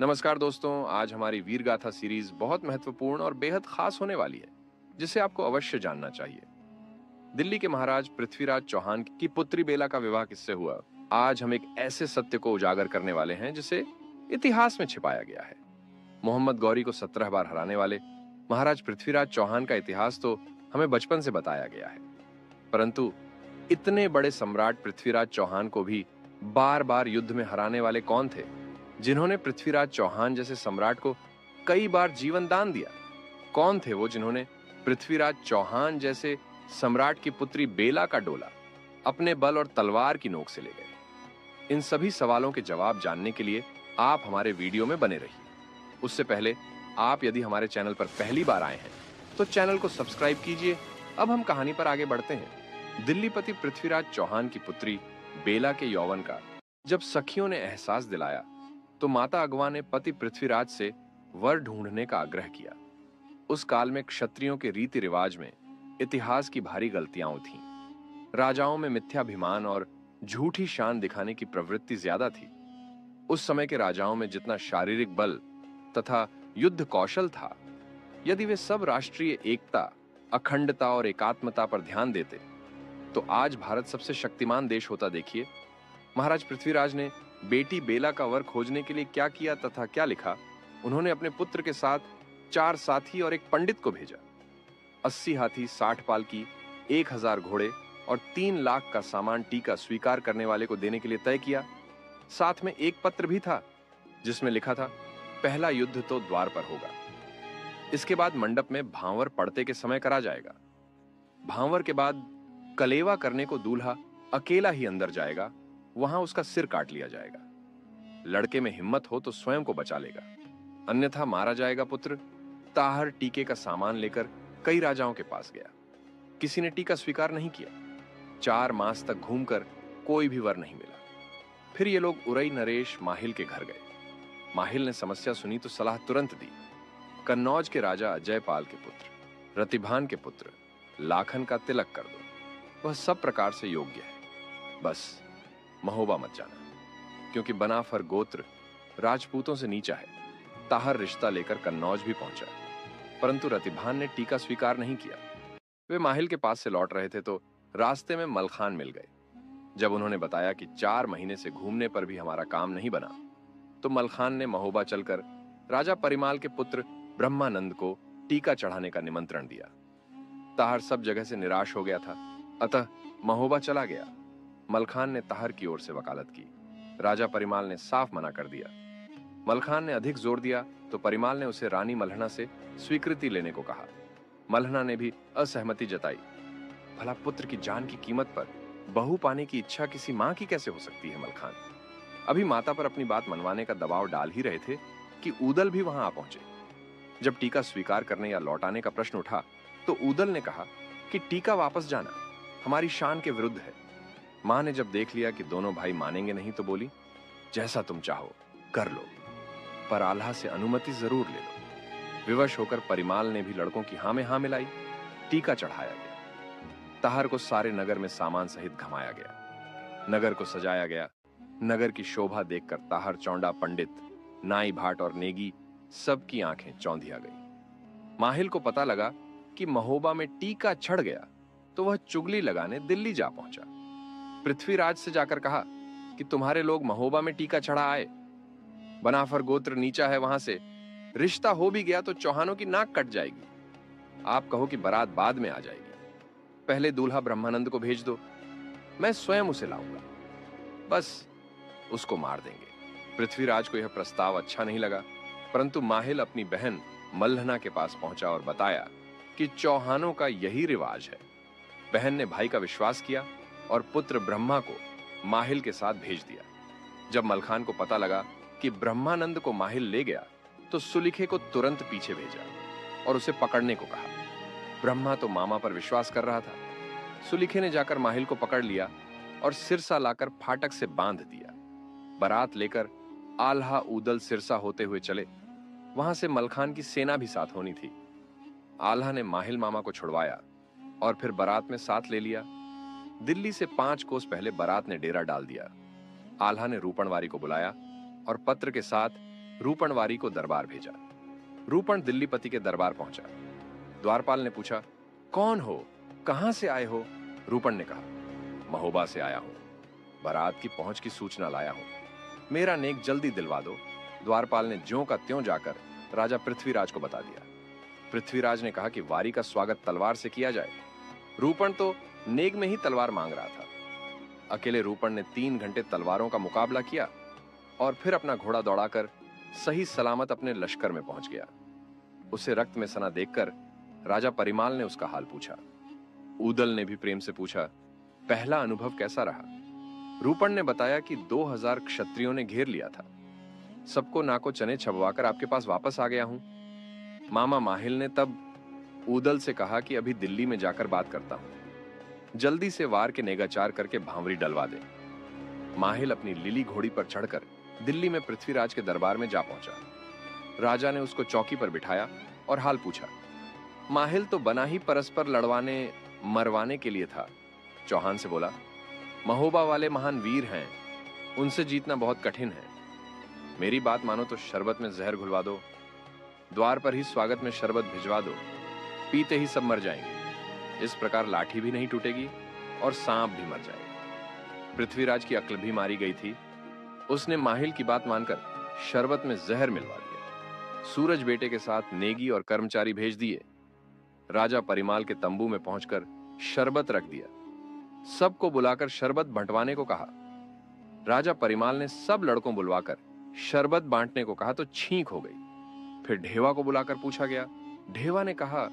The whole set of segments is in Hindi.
नमस्कार दोस्तों, आज हमारी वीर गाथा सीरीज बहुत महत्वपूर्ण और बेहद खास होने वाली है, जिसे आपको अवश्य जानना चाहिए। दिल्ली के महाराज पृथ्वीराज चौहान की पुत्री बेला का विवाह किससे हुआ? आज हम एक ऐसे सत्य को उजागर करने वाले हैं जिसे इतिहास में छिपाया गया है। मोहम्मद गौरी को 17 बार हराने वाले महाराज पृथ्वीराज चौहान का इतिहास तो हमें बचपन से बताया गया है, परंतु इतने बड़े सम्राट पृथ्वीराज चौहान को भी बार बार युद्ध में हराने वाले कौन थे, जिन्होंने पृथ्वीराज चौहान जैसे सम्राट को कई बार जीवन दान दिया? कौन थे वो जिन्होंने पृथ्वीराज चौहान जैसे सम्राट की पुत्री बेला का डोला अपने बल और तलवार की नोक से ले गए? इन सभी सवालों के जवाब जानने के लिए आप हमारे वीडियो में बने रहिए। उससे पहले आप यदि हमारे चैनल पर पहली बार आए हैं तो चैनल को सब्सक्राइब कीजिए। अब हम कहानी पर आगे बढ़ते हैं। दिल्लीपति पृथ्वीराज चौहान की पुत्री बेला के यौवन का जब सखियों ने एहसास दिलाया तो माता अगवा ने पति पृथ्वीराज से वर ढूंढने का आग्रह किया। उस काल में क्षत्रियों के रीति रिवाज में इतिहास की भारी गलतियां थीं। राजाओं में मिथ्याभिमान और झूठी शान दिखाने की प्रवृत्ति ज्यादा थी। उस समय के राजाओं में जितना शारीरिक बल तथा युद्ध कौशल था, यदि वे सब राष्ट्रीय एकता, अखंडता और एकात्मता पर ध्यान देते तो आज भारत सबसे शक्तिमान देश होता। देखिए, महाराज पृथ्वीराज ने बेटी बेला का वर खोजने के लिए क्या किया तथा क्या लिखा। उन्होंने अपने पुत्र के साथ 4 साथी और एक पंडित को भेजा। 80 हाथी, 60 पालकी, 1000 घोड़े और 3 लाख का सामान टीका स्वीकार करने वाले को देने के लिए तय किया। साथ में एक पत्र भी था जिसमें लिखा था, पहला युद्ध तो द्वार पर होगा। इसके बाद मंडप में भांवर पड़ते के समय करा जाएगा। भांवर के बाद कलेवा करने को दूल्हा अकेला ही अंदर जाएगा, वहां उसका सिर काट लिया जाएगा। लड़के में हिम्मत हो तो स्वयं को बचा लेगा, अन्यथा मारा जाएगा। पुत्र ताहर टीके का सामान लेकर कई राजाओं के पास गया। किसी ने टीका स्वीकार नहीं किया। 4 मास तक घूमकर कोई भी वर नहीं मिला। फिर ये लोग उरई नरेश माहिल के घर गए। माहिल ने समस्या सुनी तो सलाह तुरंत दी। कन्नौज के राजा अजयपाल के पुत्र, रतिभान के पुत्र लाखन का तिलक कर दो। वह सब प्रकार से योग्य है, बस महोबा मत जाना, क्योंकि बनाफर गोत्र राजपूतों से नीचा है। ताहर रिश्ता लेकर कन्नौज भी पहुंचा, परंतु रतिभान ने टीका स्वीकार नहीं किया। वे माहिल के पास से लौट रहे थे तो रास्ते में मलखान मिल गए। जब उन्होंने बताया कि 4 महीने से घूमने पर भी हमारा काम नहीं बना, तो मलखान ने महोबा चलकर राजा परिमाल के पुत्र ब्रह्मानंद को टीका चढ़ाने का निमंत्रण दिया। ताहर सब जगह से निराश हो गया था, अतः महोबा चला गया। मलखान ने ताहर की ओर से वकालत की। राजा परिमाल ने साफ मना कर दिया। मलखान ने अधिक जोर दिया तो परिमाल ने उसे रानी मल्हना से स्वीकृति लेने को कहा। मल्हना ने भी असहमति जताई। भला पुत्र की जान की कीमत पर बहू पाने की इच्छा किसी मां की कैसे हो सकती है? मलखान अभी माता पर अपनी बात मनवाने का दबाव डाल ही रहे थे कि ऊदल भी वहां आ पहुंचे। जब टीका स्वीकार करने या लौटाने का प्रश्न उठा तो ऊदल ने कहा कि टीका वापस जाना हमारी शान के विरुद्ध है। मां ने जब देख लिया कि दोनों भाई मानेंगे नहीं तो बोली, जैसा तुम चाहो कर लो, पर आल्हा से अनुमति जरूर ले लो। विवश होकर परिमाल ने भी लड़कों की हां में हां मिलाई। टीका चढ़ाया गया। ताहर को सारे नगर में सामान सहित घमाया गया। नगर को सजाया गया। नगर की शोभा देखकर ताहर, चौंडा, पंडित, नाई भाट और नेगी सबकी आंखें चौंधिया गई। माहिल को पता लगा कि महोबा में टीका चढ़ गया तो वह चुगली लगाने दिल्ली जा पहुंचा। पृथ्वीराज से जाकर कहा कि तुम्हारे लोग महोबा में टीका चढ़ा आए। बनाफर गोत्र नीचा है, वहां से रिश्ता हो भी गया तो चौहानों की नाक कट जाएगी। आप कहो कि बारात बाद में आ जाएगी। पहले दूल्हा ब्रह्मानंद को भेज दो, मैं स्वयं उसे लाऊंगा, बस उसको मार देंगे। पृथ्वीराज को यह प्रस्ताव अच्छा नहीं लगा, परंतु माहिल अपनी बहन मल्हना के पास पहुंचा और बताया कि चौहानों का यही रिवाज है। बहन ने भाई का विश्वास किया और पुत्र ब्रह्मा को माहिल के साथ भेज दिया। जब मलखान को पता लगा कि ब्रह्मानंद को माहिल ले गया तो सुलिखे को तुरंत पीछे भेजा और उसे पकड़ने को कहा। ब्रह्मा तो मामा पर विश्वास कर रहा था। सुलिखे ने जाकर माहिल को पकड़ लिया और सिरसा लाकर फाटक से बांध दिया। बारात लेकर आल्हा ऊदल सिरसा होते हुए चले। वहां से मलखान की सेना भी साथ होनी थी। आल्हा ने माहिल मामा को छुड़वाया और फिर बारात में साथ ले लिया। दिल्ली से 5 कोस पहले बारात ने डेरा डाल दिया। आल्हा ने रूपणवारी को बुलाया और पत्र के साथ रूपणवारी को दरबार भेजा। रूपण दिल्लीपति के दरबार पहुंचा। द्वारपाल ने पूछा, कौन हो, कहां से आए हो? रूपण ने कहा, महोबा से आया हूं, बारात की पहुंच की सूचना लाया हूं, मेरा नेक जल्दी दिलवा दो। द्वारपाल ने ज्यों का त्यों जाकर राजा पृथ्वीराज को बता दिया। पृथ्वीराज ने कहा कि वारी का स्वागत तलवार से किया जाए। रूपण तो नेग में ही तलवार मांग रहा था। अकेले रूपण ने 3 घंटे तलवारों का मुकाबला किया और फिर अपना घोड़ा दौड़ाकर सही सलामत अपने लश्कर में पहुंच गया। उसे रक्त में सना देखकर राजा परिमाल ने उसका हाल पूछा। ऊदल ने भी प्रेम से पूछा, पहला अनुभव कैसा रहा? रूपण ने बताया कि 2000 क्षत्रियों ने घेर लिया था। सबको नाको चने छबवाकर आपके पास वापस आ गया हूं। मामा माहिल ने तब ऊदल से कहा कि अभी दिल्ली में जाकर बात करता हूं, जल्दी से वार के नेगाचार करके भांवरी डलवा दे। माहिल अपनी लिली घोड़ी पर चढ़कर दिल्ली में पृथ्वीराज के दरबार में जा पहुंचा। राजा ने उसको चौकी पर बिठाया और हाल पूछा। माहिल तो बना ही परस्पर लड़वाने मरवाने के लिए था। चौहान से बोला, महोबा वाले महान वीर हैं, उनसे जीतना बहुत कठिन है। मेरी बात मानो तो शरबत में जहर घुलवा दो, द्वार पर ही स्वागत में शरबत भिजवा दो, पीते ही सब मर जाएंगे। इस प्रकार लाठी भी नहीं टूटेगी और सांप भी मर जाएगा। पृथ्वीराज की अक्ल भी मारी गई थी। उसने माहिल की बात मानकर शरबत में जहर मिलवा दिया। सूरज बेटे के साथ नेगी और कर्मचारी भेज दिए। राजा परिमाल के तंबू में पहुंचकर शरबत रख दिया। सबको बुलाकर शरबत बंटवाने को कहा। राजा परिमाल ने सब लड़कों बुलवाकर शरबत बांटने को कहा तो छींक हो गई। फिर ढेवा को बुलाकर पूछा गया। ढेवा ने कहा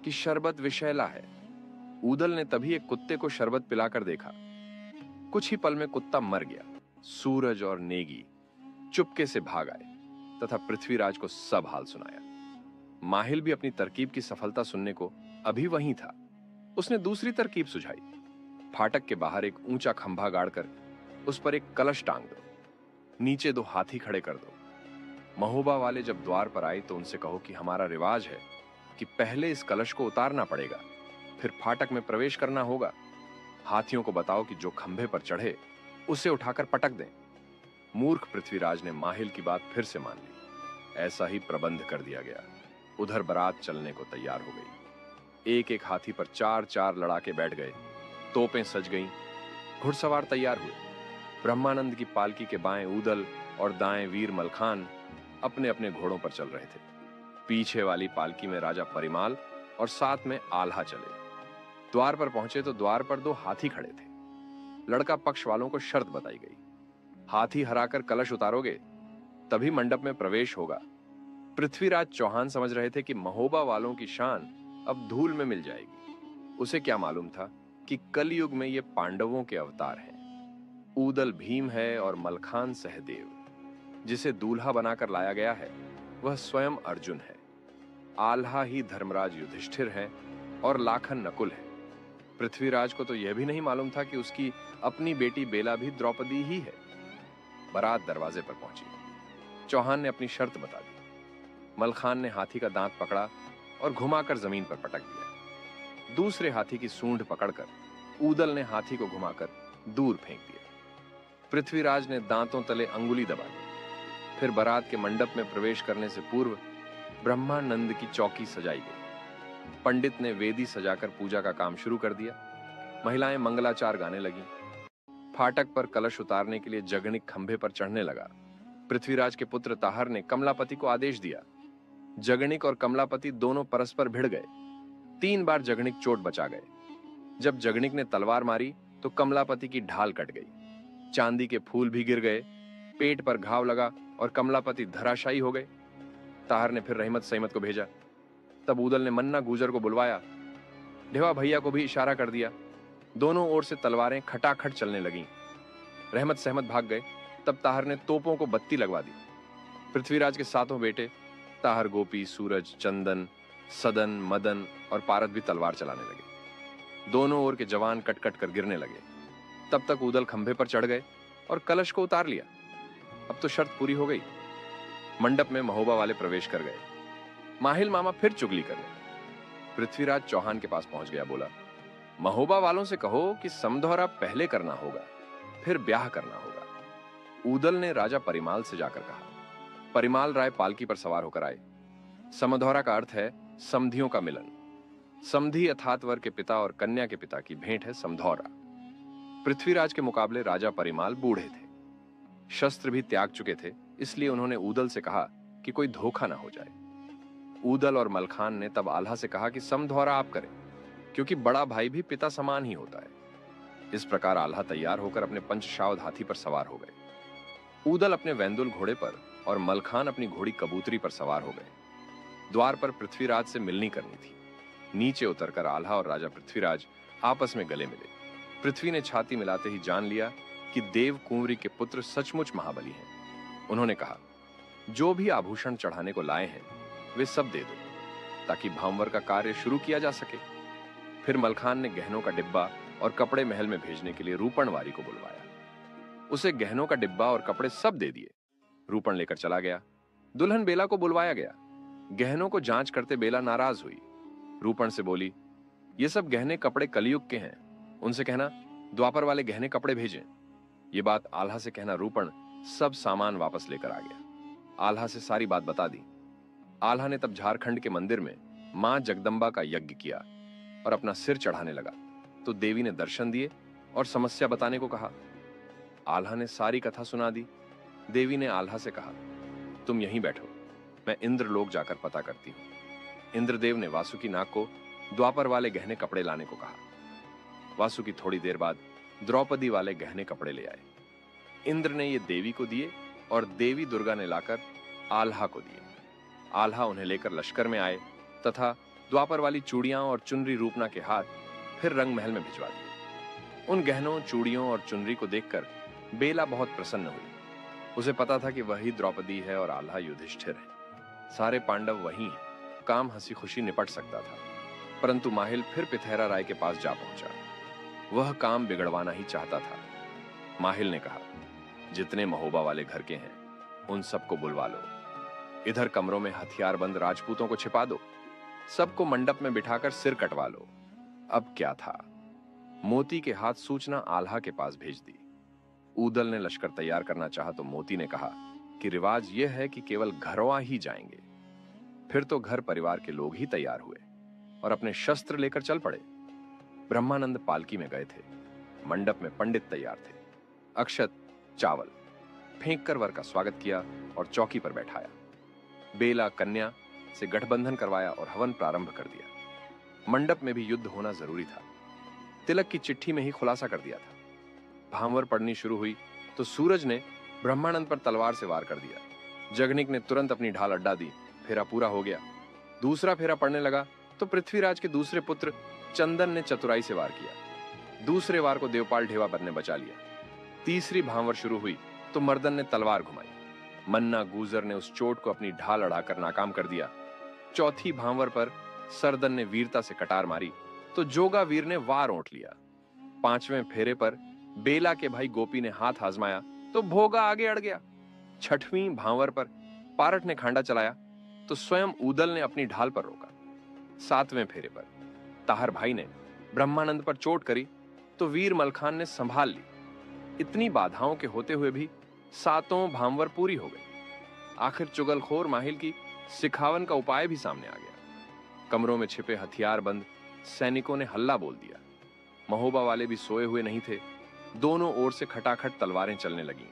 कि शरबत विषैला है। ऊदल ने तभी एक कुत्ते को शरबत पिलाकर देखा। कुछ ही पल में कुत्ता मर गया। सूरज और नेगी चुपके से भाग आए तथा पृथ्वीराज को सब हाल सुनाया। माहिल भी अपनी तरकीब की सफलता सुनने को अभी वहीं था। उसने दूसरी तरकीब सुझाई। फाटक के बाहर एक ऊंचा खंभा गाड़कर उस पर एक कलश टांग दो, नीचे 2 हाथी खड़े कर दो। महोबा वाले जब द्वार पर आए तो उनसे कहो कि हमारा रिवाज है कि पहले इस कलश को उतारना पड़ेगा, फिर फाटक में प्रवेश करना होगा। हाथियों को बताओ कि जो खंभे पर चढ़े उसे उठाकर पटक दें। मूर्ख पृथ्वीराज ने माहिल की बात फिर से मान ली। ऐसा ही प्रबंध कर दिया गया। उधर बारात चलने को तैयार हो गई। एक एक हाथी पर 4-4 लड़ाके बैठ गए। तोपें सज गईं। घुड़सवार तैयार हुए। ब्रह्मानंद की पालकी के बाएं ऊदल और दाएं वीर मलखान अपने अपने घोड़ों पर चल रहे थे। पीछे वाली पालकी में राजा परिमाल और साथ में आल्हा चले। द्वार पर पहुंचे तो द्वार पर 2 हाथी खड़े थे। लड़का पक्ष वालों को शर्त बताई गई। हाथी हराकर कलश उतारोगे तभी मंडप में प्रवेश होगा। पृथ्वीराज चौहान समझ रहे थे कि महोबा वालों की शान अब धूल में मिल जाएगी। उसे क्या मालूम था कि कलयुग में ये पांडवों के अवतार हैं। ऊदल भीम है और मलखान सहदेव। जिसे दूल्हा बनाकर लाया गया है वह स्वयं अर्जुन है। आल्हा ही धर्मराज युधिष्ठिर है और लाखन नकुल है। पृथ्वीराज को तो यह भी नहीं मालूम था कि उसकी अपनी बेटी बेला भी द्रौपदी ही है। बारात दरवाजे पर पहुंची। चौहान ने अपनी शर्त बता दी। मलखान ने हाथी का दांत पकड़ा और घुमाकर जमीन पर पटक दिया। दूसरे हाथी की सूंड पकड़कर ऊदल ने हाथी को घुमाकर दूर फेंक दिया। पृथ्वीराज ने दांतों तले अंगुली दबा दी। फिर बारात के मंडप में प्रवेश करने से पूर्व ब्रह्मानंद की चौकी सजाई गई। पंडित ने वेदी सजाकर पूजा का काम शुरू कर दिया। महिलाएं मंगलाचार गाने लगीं। फाटक पर कलश उतारने के लिए जगनिक खंभे पर चढ़ने लगा। पृथ्वीराज के पुत्र ताहर ने कमलापति को आदेश दिया। जगनिक और कमलापति दोनों परस्पर भिड़ गए। 3 बार जगनिक चोट बचा गए। जब जगनिक ने तलवार मारी तो कमलापति की ढाल कट गई। चांदी के फूल भी गिर गए। पेट पर घाव लगा और कमलापति धराशायी हो गए। ताहर ने फिर रहमत सहमत को भेजा। तब ऊदल ने मन्ना गुजर को बुलवाया। ढेवा भैया को भी इशारा कर दिया। दोनों ओर से तलवारें खटाखट चलने लगीं। रहमत सहमत भाग गए। तब ताहर ने तोपों को बत्ती लगवा दी। पृथ्वीराज के 7 बेटे ताहर, गोपी, सूरज, चंदन, सदन, मदन और पारद भी तलवार चलाने लगे। दोनों ओर के जवान कट कट कर गिरने लगे। तब तक ऊदल खंभे पर चढ़ गए और कलश को उतार लिया। अब तो शर्त पूरी हो गई। मंडप में महोबा वाले प्रवेश कर गए। माहिल मामा फिर चुगली करने। पृथ्वीराज चौहान के पास पहुंच गया। बोला, महोबा वालों से कहो कि समधौरा पहले करना होगा, फिर ब्याह करना होगा। ऊदल ने राजा परिमाल से जाकर कहा। परिमाल राय पालकी पर सवार होकर आए। समधौरा का अर्थ है समधियों का मिलन। समधी अर्थात वर के पिता और कन्या के पिता की भेंट है समधौरा। पृथ्वीराज के मुकाबले राजा परिमाल बूढ़े थे, शस्त्र भी त्याग चुके थे, इसलिए उन्होंने ऊदल से कहा कि कोई धोखा ना हो जाए। ऊदल और मलखान ने तब आल्हा से कहा कि समधौरा आप करें, क्योंकि बड़ा भाई भी पिता समान ही होता है। इस प्रकार आल्हा तैयार होकर अपने पंचशावध हाथी पर सवार हो गए। ऊदल अपने वैंदुल घोड़े पर और मलखान अपनी घोड़ी कबूतरी पर सवार हो गए। द्वार पर पृथ्वीराज से मिलनी करनी थी। नीचे उतरकर आल्हा और राजा पृथ्वीराज आपस में गले मिले। पृथ्वी ने छाती मिलाते ही जान लिया कि देव कुंवरी के पुत्र सचमुच महाबली हैं। उन्होंने कहा, जो भी आभूषण चढ़ाने को लाए हैं वे सब दे दो, ताकि भांवर का कार्य शुरू किया जा सके। फिर मलखान ने गहनों का डिब्बा और कपड़े महल में भेजने के लिए रूपणवारी को बुलवाया। उसे गहनों का डिब्बा और कपड़े सब दे दिए। रूपण लेकर चला गया। दुल्हन बेला को बुलवाया गया। गहनों को जांच करते बेला नाराज हुई। रूपण से बोली, ये सब गहने कपड़े कलयुग के हैं, उनसे कहना द्वापर वाले गहने कपड़े भेजें। ये बात आल्हा से कहना रूपण सब सामान वापस लेकर आ गया। आल्हा से सारी बात बता दी। आल्हा ने तब झारखंड के मंदिर में मां जगदंबा का यज्ञ किया और अपना सिर चढ़ाने लगा तो देवी ने दर्शन दिए और समस्या बताने को कहा। आल्हा ने सारी कथा सुना दी। देवी ने आल्हा से कहा, तुम यहीं बैठो, मैं इंद्रलोक जाकर पता करती हूं। इंद्रदेव ने वासुकी नाग को द्वापर वाले गहने कपड़े लाने को कहा। वासुकी थोड़ी देर बाद द्रौपदी वाले गहने कपड़े ले आए। इंद्र ने ये देवी को दिए और देवी दुर्गा ने लाकर आल्हा को दिए। आल्हा उन्हें लेकर लश्कर में आए तथा द्वापर वाली चूड़ियां और चुनरी रूपना के हाथ फिर रंग महल में भिजवा दिए। उन गहनों, चूड़ियों और चुनरी को देखकर बेला बहुत प्रसन्न हुई। उसे पता था कि वही द्रौपदी है और आल्हा युधिष्ठिर है। सारे पांडव वही हैं। काम हंसी खुशी निपट सकता था, परंतु माहिल फिर पिथैरा राय के पास जा पहुंचा। वह काम बिगड़वाना ही चाहता था। माहिल ने कहा, जितने महोबा वाले घर के हैं उन सबको बुलवा लो। इधर कमरों में हथियारबंद राजपूतों को छिपा दो। सबको मंडप में बिठाकर सिर कटवा लो। अब क्या था, मोती के हाथ सूचना आल्हा के पास भेज दी। ऊदल ने लश्कर तैयार करना चाहा तो मोती ने कहा कि रिवाज यह है कि केवल घरवा ही जाएंगे। फिर तो घर परिवार के लोग ही तैयार हुए और अपने शस्त्र लेकर चल पड़े। ब्रह्मानंद पालकी में गए थे। मंडप में पंडित तैयार थे। अक्षत, चावल फेंक कर वर का स्वागत किया और चौकी पर बैठाया। बेला कन्या से गठबंधन करवाया और हवन प्रारंभ कर दिया। मंडप में भी युद्ध होना जरूरी था। तिलक की चिट्ठी में ही खुलासा कर दिया था। भांवर पड़नी शुरू हुई तो सूरज ने ब्रह्मानंद पर तलवार से वार कर दिया। जगनिक ने तुरंत अपनी ढाल अड्डा दी। फेरा पूरा हो गया। दूसरा फेरा पड़ने लगा तो पृथ्वीराज के दूसरे पुत्र चंदन ने चतुराई से वार किया। दूसरे वार को देवपाल ढेवापर ने बचा लिया। तीसरी भांवर शुरू हुई तो मर्दन ने तलवार घुमाई। मन्ना गूजर ने उस चोट को अपनी ढाल अड़ाकर नाकाम कर दिया। चौथी भांवर पर सरदन ने वीरता से कटार मारी तो जोगा वीर ने वार ओंठ लिया। पांचवें फेरे पर बेला के भाई गोपी ने हाथ आजमाया तो भोगा आगे अड़ गया। छठवीं भांवर पर पारट ने खांडा चलाया तो स्वयं ऊदल ने अपनी ढाल पर रोका। सातवें फेरे पर ताहर भाई ने ब्रह्मानंद पर चोट करी तो वीर मलखान ने संभाल ली। इतनी बाधाओं के होते हुए भी सातों भांवर पूरी हो गई। आखिर चुगलखोर माहिल की सिखावन का उपाय भी सामने आ गया। कमरों में छिपे हथियारबंद सैनिकों ने हल्ला बोल दिया। महोबा वाले भी सोए हुए नहीं थे। दोनों ओर से खटाखट तलवारें चलने लगीं।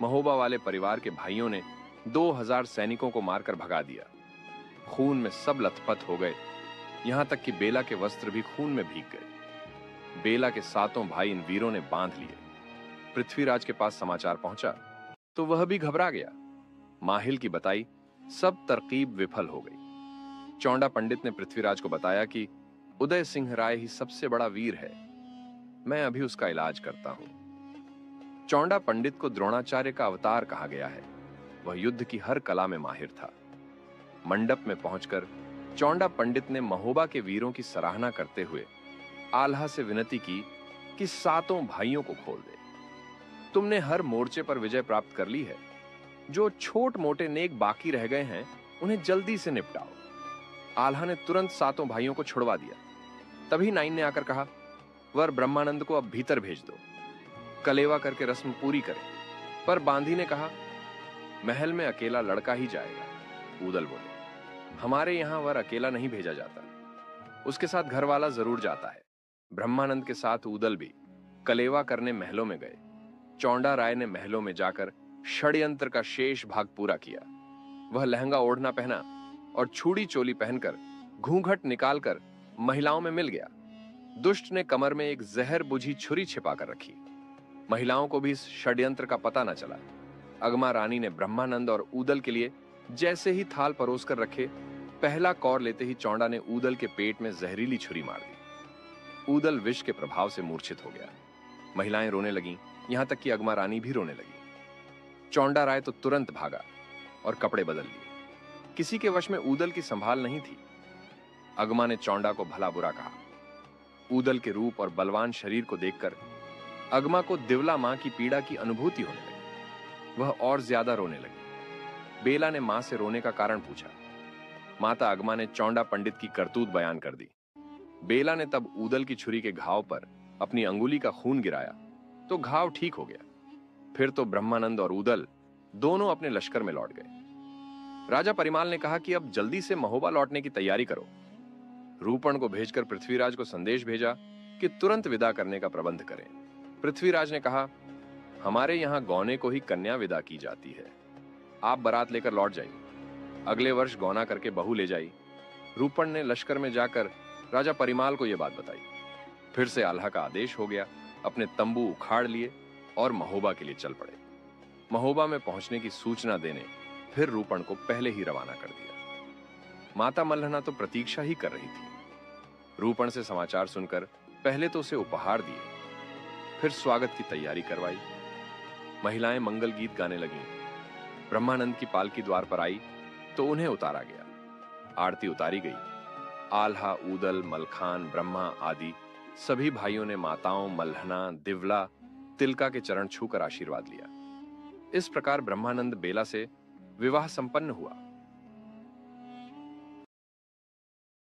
महोबा वाले परिवार के भाइयों ने 2000 सैनिकों को मारकर भगा दिया। खून में सब लथपथ हो गए, यहां तक कि बेला के वस्त्र भी खून में भीग गए। बेला के सातों भाई इन वीरों ने बांध लिए। पृथ्वीराज के पास समाचार पहुंचा तो वह भी घबरा गया। माहिल की बताई सब तरकीब विफल हो गई। चौंडा पंडित ने पृथ्वीराज को बताया कि उदय सिंह राय ही सबसे बड़ा वीर है, मैं अभी उसका इलाज करता हूं। चौंडा पंडित को द्रोणाचार्य का अवतार कहा गया है। वह युद्ध की हर कला में माहिर था। मंडप में पहुंचकर चौंडा पंडित ने महोबा के वीरों की सराहना करते हुए आल्हा से विनती की कि सातों भाइयों को खोल दे। तुमने हर मोर्चे पर विजय प्राप्त कर ली है। जो छोट मोटे नेक बाकी रह गए हैं उन्हें जल्दी से निपटाओ। आल्हा ने तुरंत सातों भाइयों को छुड़वा दिया। तभी नाइन ने आकर कहा, वर ब्रह्मानंद को अब भीतर भेज दो, कलेवा करके रस्म पूरी करें। पर बांधी ने कहा, महल में अकेला लड़का ही जाएगा। ऊदल बोले, हमारे यहां वर अकेला नहीं भेजा जाता, उसके साथ घर वाला जरूर जाता है। ब्रह्मानंद के साथ ऊदल भी कलेवा करने महलों में गए। चौंडा राय ने महलों में जाकर षड्यंत्र का शेष भाग पूरा किया। वह लहंगा ओढ़ना पहना और छूड़ी चोली पहनकर घूंघट निकालकर महिलाओं में मिल गया। दुष्ट ने कमर में एक जहर बुझी छुरी छिपा कर रखी। महिलाओं को भी इस षड्यंत्र का पता न चला। अगमा रानी ने ब्रह्मानंद और ऊदल के लिए जैसे ही थाल परोस कर रखे, पहला कौर लेते ही चौंडा ने ऊदल के पेट में जहरीली छुरी मार दी। ऊदल विष के प्रभाव से मूर्छित हो गया। महिलाएं रोने लगीं, यहां तक कि अगमा रानी भी रोने लगी। चौंडा राय तो तुरंत भागा और कपड़े बदल लिए। किसी के वश में ऊदल की संभाल नहीं थी। अगमा ने चौंडा को भला बुरा कहा। ऊदल के रूप और बलवान शरीर को देखकर अगमा को दिवला मां की पीड़ा की अनुभूति होने लगी। वह और ज्यादा रोने लगी। बेला ने मां से रोने का कारण पूछा। माता अगमा ने चौंडा पंडित की करतूत बयान कर दी। बेला ने तब ऊदल की छुरी के घाव पर अपनी अंगुली का खून गिराया तो घाव ठीक हो गया। फिर तो ब्रह्मानंद और ऊदल दोनों अपने लश्कर में लौट गए। राजा परिमाल ने कहा कि अब जल्दी से महोबा लौटने की तैयारी करो। रूपण को भेजकर पृथ्वीराज को संदेश भेजा कि तुरंत विदा करने का प्रबंध करें। पृथ्वीराज ने कहा, हमारे यहां गौने को ही कन्या विदा की जाती है। आप बारात लेकर लौट जाइए। अगले वर्ष गौना करके बहू ले जाई। रूपण ने लश्कर में जाकर राजा परिमाल को यह बात बताई। फिर से आल्हा का आदेश हो गया। अपने तंबू उखाड़ लिए और महोबा के लिए चल पड़े। महोबा में पहुंचने की सूचना देने फिर रूपण को पहले ही रवाना कर दिया। माता मल्हना तो प्रतीक्षा ही कर रही थी। रूपण से समाचार सुनकर पहले तो उसे उपहार दिए, फिर स्वागत की तैयारी करवाई। महिलाएं मंगल गीत गाने लगीं। ब्रह्मानंद की पालकी द्वार पर आई तो उन्हें उतारा गया। आरती उतारी गई। आल्हा, ऊदल, मलखान, ब्रह्मा आदि सभी भाइयों ने माताओं मल्हना, दिवला, तिलका के चरण छूकर आशीर्वाद लिया। इस प्रकार ब्रह्मानंद बेला से विवाह संपन्न हुआ।